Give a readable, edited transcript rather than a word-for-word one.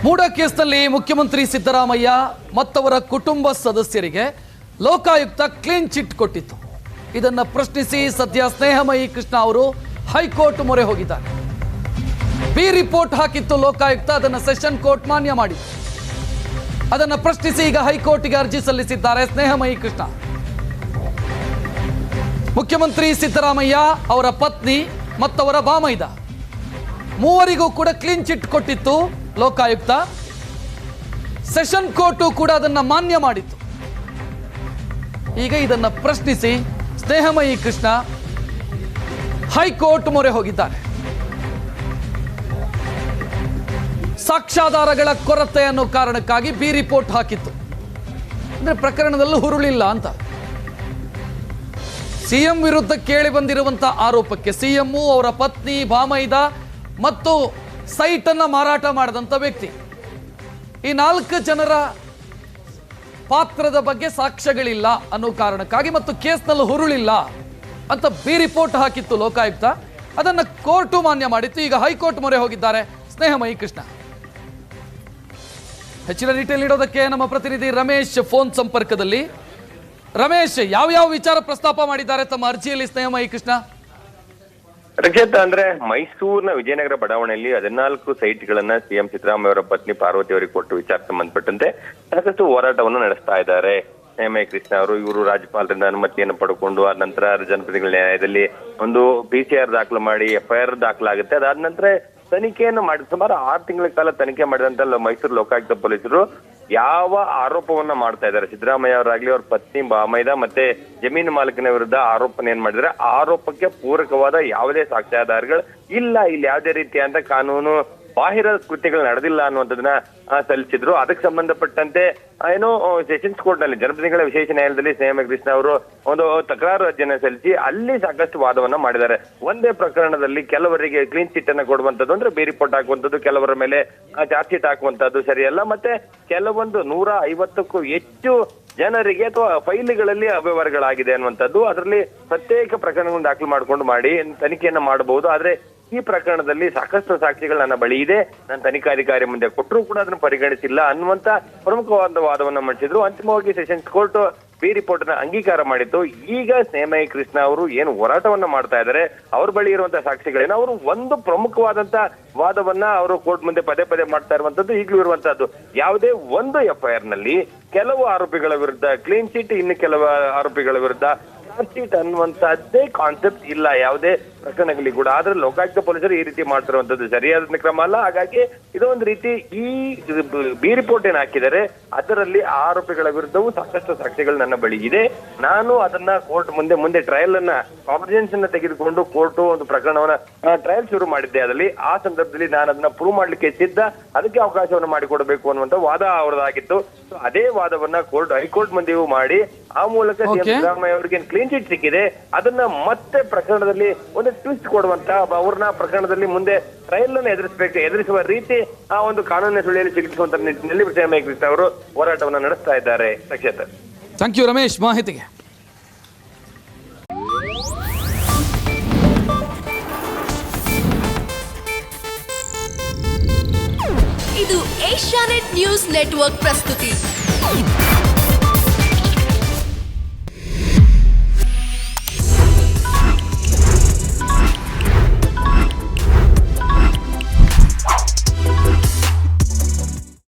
ಮೂಡ ಕೇಸ್ನಲ್ಲಿ ಮುಖ್ಯಮಂತ್ರಿ ಸಿದ್ದರಾಮಯ್ಯ ಮತ್ತವರ ಕುಟುಂಬ ಸದಸ್ಯರಿಗೆ ಲೋಕಾಯುಕ್ತ ಕ್ಲೀನ್ ಚಿಟ್ ಕೊಟ್ಟಿತ್ತು. ಇದನ್ನು ಪ್ರಶ್ನಿಸಿ ಸದ್ಯ ಸ್ನೇಹಮಯಿ ಕೃಷ್ಣ ಅವರು ಹೈಕೋರ್ಟ್ ಮೊರೆ ಹೋಗಿದ್ದಾರೆ. ಬಿ ರಿಪೋರ್ಟ್ ಹಾಕಿತ್ತು ಲೋಕಾಯುಕ್ತ, ಅದನ್ನು ಸೆಷನ್ ಕೋರ್ಟ್ ಮಾನ್ಯ ಮಾಡಿತ್ತು. ಅದನ್ನು ಪ್ರಶ್ನಿಸಿ ಈಗ ಹೈಕೋರ್ಟ್ಗೆ ಅರ್ಜಿ ಸಲ್ಲಿಸಿದ್ದಾರೆ ಸ್ನೇಹಮಯಿ ಕೃಷ್ಣ. ಮುಖ್ಯಮಂತ್ರಿ ಸಿದ್ದರಾಮಯ್ಯ, ಅವರ ಪತ್ನಿ ಮತ್ತವರ ಬಾಮೈದ ಮೂವರಿಗೂ ಕೂಡ ಕ್ಲೀನ್ ಚಿಟ್ ಕೊಟ್ಟಿತ್ತು ಲೋಕಾಯುಕ್ತ. ಸೆಷನ್ ಕೋರ್ಟು ಕೂಡ ಅದನ್ನು ಮಾನ್ಯ ಮಾಡಿತ್ತು. ಈಗ ಇದನ್ನು ಪ್ರಶ್ನಿಸಿ ಸ್ನೇಹಮಯಿ ಕೃಷ್ಣ ಹೈಕೋರ್ಟ್ ಮೊರೆ ಹೋಗಿದ್ದಾರೆ. ಸಾಕ್ಷ್ಯಾಧಾರಗಳ ಕೊರತೆ ಅನ್ನೋ ಕಾರಣಕ್ಕಾಗಿ ಬಿ ರಿಪೋರ್ಟ್ ಹಾಕಿತ್ತು. ಅಂದ್ರೆ ಪ್ರಕರಣದಲ್ಲೂ ಹುರುಳಿಲ್ಲ ಅಂತ. ಸಿಎಂ ವಿರುದ್ಧ ಕೇಳಿ ಬಂದಿರುವಂತಹ ಆರೋಪಕ್ಕೆ ಸಿಎಂ, ಅವರ ಪತ್ನಿ, ಬಾಮೈದ ಮತ್ತು ಸೈಟ್ ಅನ್ನ ಮಾರಾಟ ಮಾಡಿದಂಥ ವ್ಯಕ್ತಿ, ಈ 4 ಜನರ ಪಾತ್ರದ ಬಗ್ಗೆ ಸಾಕ್ಷ್ಯಗಳಿಲ್ಲ ಅನ್ನೋ ಕಾರಣಕ್ಕಾಗಿ ಮತ್ತು ಕೇಸ್ನಲ್ಲಿ ಹುರುಳಿಲ್ಲ ಅಂತ ಬಿ ರಿಪೋರ್ಟ್ ಹಾಕಿತ್ತು ಲೋಕಾಯುಕ್ತ. ಅದನ್ನು ಕೋರ್ಟು ಮಾನ್ಯ ಮಾಡಿತ್ತು. ಈಗ ಹೈಕೋರ್ಟ್ ಮೊರೆ ಹೋಗಿದ್ದಾರೆ ಸ್ನೇಹಮಯಿ ಕೃಷ್ಣ. ಹೆಚ್ಚಿನ ಡೀಟೇಲ್ ನೀಡೋದಕ್ಕೆ ನಮ್ಮ ಪ್ರತಿನಿಧಿ ರಮೇಶ್ ಫೋನ್ ಸಂಪರ್ಕದಲ್ಲಿ. ರಮೇಶ್, ಯಾವ ವಿಚಾರ ಪ್ರಸ್ತಾಪ ಮಾಡಿದ್ದಾರೆ ತಮ್ಮ ಅರ್ಜಿಯಲ್ಲಿ ಸ್ನೇಹಮಯಿ ಕೃಷ್ಣ? ರಕ್ಷಿತ್, ಅಂದ್ರೆ ಮೈಸೂರಿನ ವಿಜಯನಗರ ಬಡಾವಣೆಯಲ್ಲಿ 14 ಸೈಟ್ಗಳನ್ನ ಸಿಎಂ ಸಿದ್ದರಾಮಯ್ಯ ಅವರ ಪತ್ನಿ ಪಾರ್ವತಿ ಅವರಿಗೆ ಕೊಟ್ಟು ವಿಚಾರ ಸಂಬಂಧಪಟ್ಟಂತೆ ಸಾಕಷ್ಟು ಹೋರಾಟವನ್ನು ನಡೆಸ್ತಾ ಇದ್ದಾರೆ ಸ್ನೇಹಮಯಿ ಕೃಷ್ಣ ಅವರು. ಇವರು ರಾಜ್ಯಪಾಲರಿಂದ ಅನುಮತಿಯನ್ನು ಪಡ್ಕೊಂಡು ಆದ ನಂತರ ಜನಪ್ರತಿನಿಧಿಗಳ ನ್ಯಾಯಾಲಯದಲ್ಲಿ ಒಂದು PCR ದಾಖಲು ಮಾಡಿ FIR ದಾಖಲಾಗುತ್ತೆ. ಅದಾದ ನಂತರ ತನಿಖೆಯನ್ನು ಮಾಡಿ ಸುಮಾರು 6 ತಿಂಗಳ ಕಾಲ ತನಿಖೆ ಮಾಡಿದಂತ ಮೈಸೂರು ಲೋಕಾಯುಕ್ತ ಪೊಲೀಸರು ಯಾವ ಆರೋಪವನ್ನ ಮಾಡ್ತಾ ಇದ್ದಾರೆ, ಸಿದ್ದರಾಮಯ್ಯ ಅವರಾಗ್ಲಿ, ಅವ್ರ ಪತ್ನಿ, ಬಾಮೈದ ಮತ್ತೆ ಜಮೀನು ಮಾಲೀಕನ ವಿರುದ್ಧ ಆರೋಪನ ಏನ್ ಮಾಡಿದ್ರೆ, ಆರೋಪಕ್ಕೆ ಪೂರಕವಾದ ಯಾವುದೇ ಸಾಕ್ಷ್ಯಾಧಾರಗಳು ಇಲ್ಲ, ಇಲ್ಲಿ ಯಾವುದೇ ರೀತಿಯಾದ ಕಾನೂನು ಬಾಹಿರ ಕೃತ್ಯಗಳು ನಡೆದಿಲ್ಲ ಅನ್ನುವಂಥದ್ದನ್ನ ಸಲ್ಲಿಸಿದ್ರು. ಅದಕ್ಕೆ ಸಂಬಂಧಪಟ್ಟಂತೆ ಏನೋ ಸೆಷನ್ಸ್ ಕೋರ್ಟ್ ನಲ್ಲಿ ಜನಪ್ರತಿನಿಧಿಗಳ ವಿಶೇಷ ನ್ಯಾಯಾಲಯದಲ್ಲಿ ಸ್ನೇಹಮಯಿ ಕೃಷ್ಣ ಅವರು ಒಂದು ತಕರಾರು ಅರ್ಜಿಯನ್ನು ಸಲ್ಲಿಸಿ ಅಲ್ಲಿ ಸಾಕಷ್ಟು ವಾದವನ್ನ ಮಾಡಿದ್ದಾರೆ. ಒಂದೇ ಪ್ರಕರಣದಲ್ಲಿ ಕೆಲವರಿಗೆ ಕ್ಲೀನ್ ಚಿಟ್ ಅನ್ನ ಕೊಡುವಂತದ್ದು, ಅಂದ್ರೆ ಬಿ ರಿಪೋರ್ಟ್ ಹಾಕುವಂಥದ್ದು, ಕೆಲವರ ಮೇಲೆ ಚಾರ್ಜ್ ಶೀಟ್ ಹಾಕುವಂತದ್ದು ಸರಿಯಲ್ಲ, ಮತ್ತೆ ಕೆಲವೊಂದು 150ಕ್ಕೂ ಹೆಚ್ಚು ಜನರಿಗೆ ಅಥವಾ ಫೈಲ್ಗಳಲ್ಲಿ ಅವ್ಯವಹಾರಗಳಾಗಿದೆ ಅನ್ನುವಂಥದ್ದು, ಅದರಲ್ಲಿ ಪ್ರತ್ಯೇಕ ಪ್ರಕರಣಗಳನ್ನು ದಾಖಲು ಮಾಡಿಕೊಂಡು ಮಾಡಿ ತನಿಖೆಯನ್ನ ಮಾಡಬಹುದು. ಆದ್ರೆ ಈ ಪ್ರಕರಣದಲ್ಲಿ ಸಾಕಷ್ಟು ಸಾಕ್ಷಿಗಳು ನನ್ನ ಬಳಿ ಇದೆ, ನಾನು ತನಿಖಾಧಿಕಾರಿ ಮುಂದೆ ಕೊಟ್ಟರು ಕೂಡ ಅದನ್ನು ಪರಿಗಣಿಸಿಲ್ಲ ಅನ್ನುವಂತ ಪ್ರಮುಖವಾದ ವಾದವನ್ನ ಮಂಡಿಸಿದ್ರು. ಅಂತಿಮವಾಗಿ ಸೆಷನ್ಸ್ ಕೋರ್ಟ್ ಬಿ ರಿಪೋರ್ಟ್ ನ ಅಂಗೀಕಾರ ಮಾಡಿತ್ತು. ಈಗ ಸ್ನೇಹಮಯಿ ಕೃಷ್ಣ ಅವರು ಏನು ಹೋರಾಟವನ್ನ ಮಾಡ್ತಾ ಇದ್ದಾರೆ, ಅವ್ರ ಬಳಿ ಇರುವಂತಹ ಸಾಕ್ಷಿಗಳೇನು, ಅವರು ಒಂದು ಪ್ರಮುಖವಾದಂತ ವಾದವನ್ನ ಅವರು ಕೋರ್ಟ್ ಮುಂದೆ ಪದೇ ಮಾಡ್ತಾ ಇರುವಂತದ್ದು ಈಗಲೂ ಇರುವಂತದ್ದು. ಯಾವುದೇ ಒಂದು FIR ನಲ್ಲಿ ಕೆಲವು ಆರೋಪಿಗಳ ವಿರುದ್ಧ ಕ್ಲೀನ್ ಚಿಟ್, ಇನ್ನು ಕೆಲವು ಆರೋಪಿಗಳ ವಿರುದ್ಧ ಚೀಟ್ ಅನ್ನುವಂತದ್ದೇ ಕಾನ್ಸೆಪ್ಟ್ ಇಲ್ಲ ಯಾವುದೇ ಪ್ರಕರಣಗಳಲ್ಲಿ ಕೂಡ. ಆದ್ರೆ ಲೋಕಾಯುಕ್ತ ಪೊಲೀಸರು ಈ ರೀತಿ ಮಾಡ್ತಿರುವಂತದ್ದು ಸರಿಯಾದ ಕ್ರಮ ಅಲ್ಲ. ಹಾಗಾಗಿ ಇದೊಂದು ರೀತಿ ಈ ಬಿ ರಿಪೋರ್ಟ್ ಏನ್ ಹಾಕಿದರೆ ಅದರಲ್ಲಿ ಆರೋಪಿಗಳ ವಿರುದ್ಧವೂ ಸಾಕಷ್ಟು ಸಾಕ್ಷಿಗಳು ನನ್ನ ಬಳಿ ಇದೆ, ನಾನು ಅದನ್ನ ಕೋರ್ಟ್ ಮುಂದೆ ಟ್ರಯಲ್ ಅನ್ನ ಕಾನ್ಫಿಡೆನ್ಸ್ ಅನ್ನ ತೆಗೆದುಕೊಂಡು ಕೋರ್ಟ್ ಒಂದು ಪ್ರಕರಣವನ್ನ ಟ್ರಯಲ್ ಶುರು ಮಾಡಿದ್ದೆ. ಅದರಲ್ಲಿ ಆ ಸಂದರ್ಭದಲ್ಲಿ ನಾನು ಅದನ್ನ ಪ್ರೂವ್ ಮಾಡ್ಲಿಕ್ಕೆ ಸಿದ್ಧ, ಅದಕ್ಕೆ ಅವಕಾಶವನ್ನು ಮಾಡಿಕೊಡಬೇಕು ಅನ್ನುವಂತ ವಾದ ಅವರದಾಗಿತ್ತು. ಅದೇ ವಾದವನ್ನ ಹೈಕೋರ್ಟ್ ಮುಂದೆಯೂ ಮಾಡಿ ಆ ಮೂಲಕ ಸಿಎಂ ಸಿದ್ದರಾಮಯ್ಯ ಅವರಿಗೆ ಕ್ಲೀನ್ ಚಿಟ್ ಸಿಕ್ಕಿದೆ, ಅದನ್ನ ಮತ್ತೆ ಪ್ರಕರಣದಲ್ಲಿ ಒಂದು ಟ್ವಿಸ್ಟ್ ಕೊಡುವಂತ, ಅವ್ರನ್ನ ಪ್ರಕರಣದಲ್ಲಿ ಮುಂದೆ ಟ್ರಯಲ್ ಅನ್ನು ಎದುರಿಸುವ ರೀತಿ ಆ ಒಂದು ಕಾನೂನಿನ ಸುಳಿಯಲ್ಲಿ ಸಿಗಿಸುವಂತ ನಿಟ್ಟಿನಲ್ಲಿ ಸ್ನೇಹಮಯಿ ಕೃಷ್ಣ ಅವರು ಹೋರಾಟವನ್ನು ನಡೆಸ್ತಾ ಇದ್ದಾರೆ. ರಕ್ಷಿತ್, ಥ್ಯಾಂಕ್ ಯು ರಮೇಶ್ ಮಾಹಿತಿಗೆ. ಇದು ಏಷ್ಯಾನೆಟ್ ನ್ಯೂಸ್ ನೆಟ್ವರ್ಕ್ ಪ್ರಸ್ತುತಿ.